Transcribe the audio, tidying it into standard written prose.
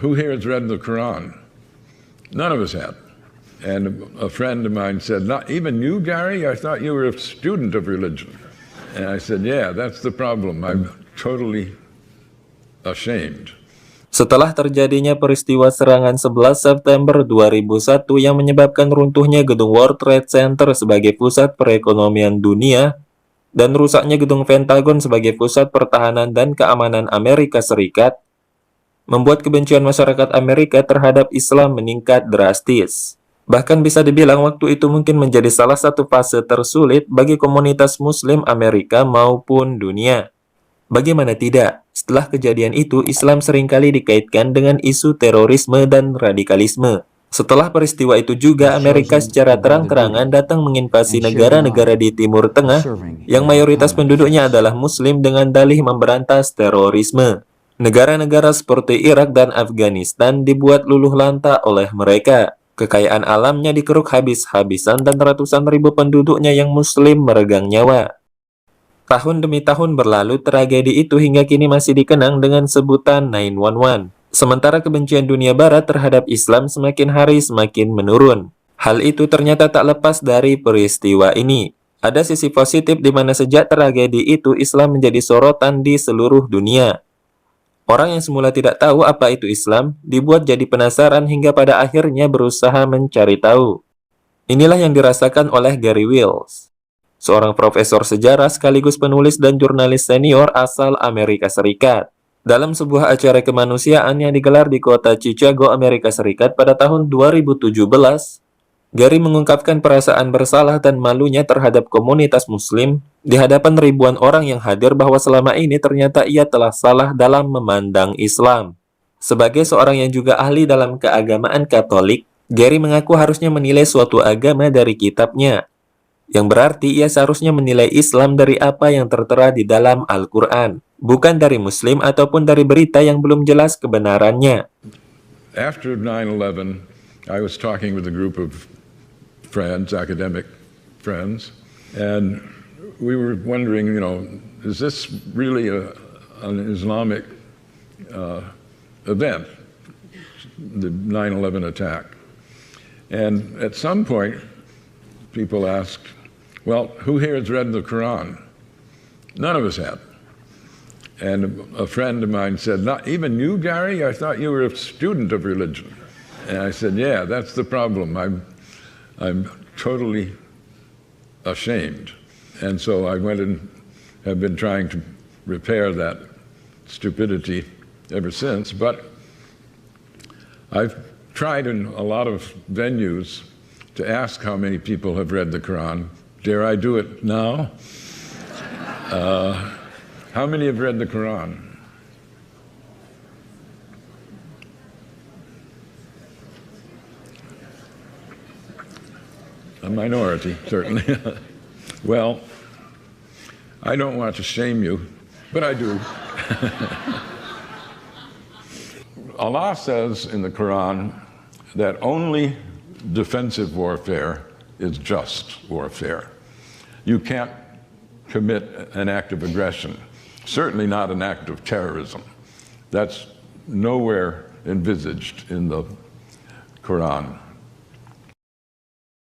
Who here has read the Quran? None of us had. And a friend of mine said, "Not even you, Gary? I thought you were a student of religion." And I said, "Yeah, that's the problem. I'm totally ashamed." Setelah terjadinya peristiwa serangan 11 September 2001 yang menyebabkan runtuhnya gedung World Trade Center sebagai pusat perekonomian dunia dan rusaknya gedung Pentagon sebagai pusat pertahanan dan keamanan Amerika Serikat, membuat kebencian masyarakat Amerika terhadap Islam meningkat drastis. Bahkan bisa dibilang waktu itu mungkin menjadi salah satu fase tersulit bagi komunitas Muslim Amerika maupun dunia. Bagaimana tidak? Setelah kejadian itu, Islam seringkali dikaitkan dengan isu terorisme dan radikalisme. Setelah peristiwa itu juga, Amerika secara terang-terangan datang menginvasi negara-negara di Timur Tengah yang mayoritas penduduknya adalah Muslim dengan dalih memberantas terorisme. Negara-negara seperti Irak dan Afghanistan dibuat luluh lantah oleh mereka. Kekayaan alamnya dikeruk habis-habisan dan ratusan ribu penduduknya yang Muslim meregang nyawa. Tahun demi tahun berlalu, tragedi itu hingga kini masih dikenang dengan sebutan 9/11. Sementara kebencian dunia barat terhadap Islam semakin hari semakin menurun. Hal itu ternyata tak lepas dari peristiwa ini. Ada sisi positif di mana sejak tragedi itu Islam menjadi sorotan di seluruh dunia. Orang yang semula tidak tahu apa itu Islam, dibuat jadi penasaran hingga pada akhirnya berusaha mencari tahu. Inilah yang dirasakan oleh Gary Wills, seorang profesor sejarah sekaligus penulis dan jurnalis senior asal Amerika Serikat. Dalam sebuah acara kemanusiaan yang digelar di kota Chicago, Amerika Serikat pada tahun 2017, Gary mengungkapkan perasaan bersalah dan malunya terhadap komunitas Muslim di hadapan ribuan orang yang hadir bahwa selama ini ternyata ia telah salah dalam memandang Islam. Sebagai seorang yang juga ahli dalam keagamaan Katolik, Gary mengaku harusnya menilai suatu agama dari kitabnya, yang berarti ia seharusnya menilai Islam dari apa yang tertera di dalam Al-Quran, bukan dari Muslim ataupun dari berita yang belum jelas kebenarannya. After 9/11, I was talking with a group of friends, academic friends, and we were wondering, is this really an Islamic event, the 9/11 attack? And at some point, people asked, well, who here has read the Quran? None of us had. And a friend of mine said, not even you, Gary? I thought you were a student of religion. And I said, yeah, that's the problem. I'm totally ashamed. And so I went and have been trying to repair that stupidity ever since. But I've tried in a lot of venues to ask how many people have read the Quran. Dare I do it now? How many have read the Quran? A minority, certainly. Well, I don't want to shame you, but I do. Allah says in the Quran that only defensive warfare is just warfare. You can't commit an act of aggression, certainly not an act of terrorism. That's nowhere envisaged in the Quran.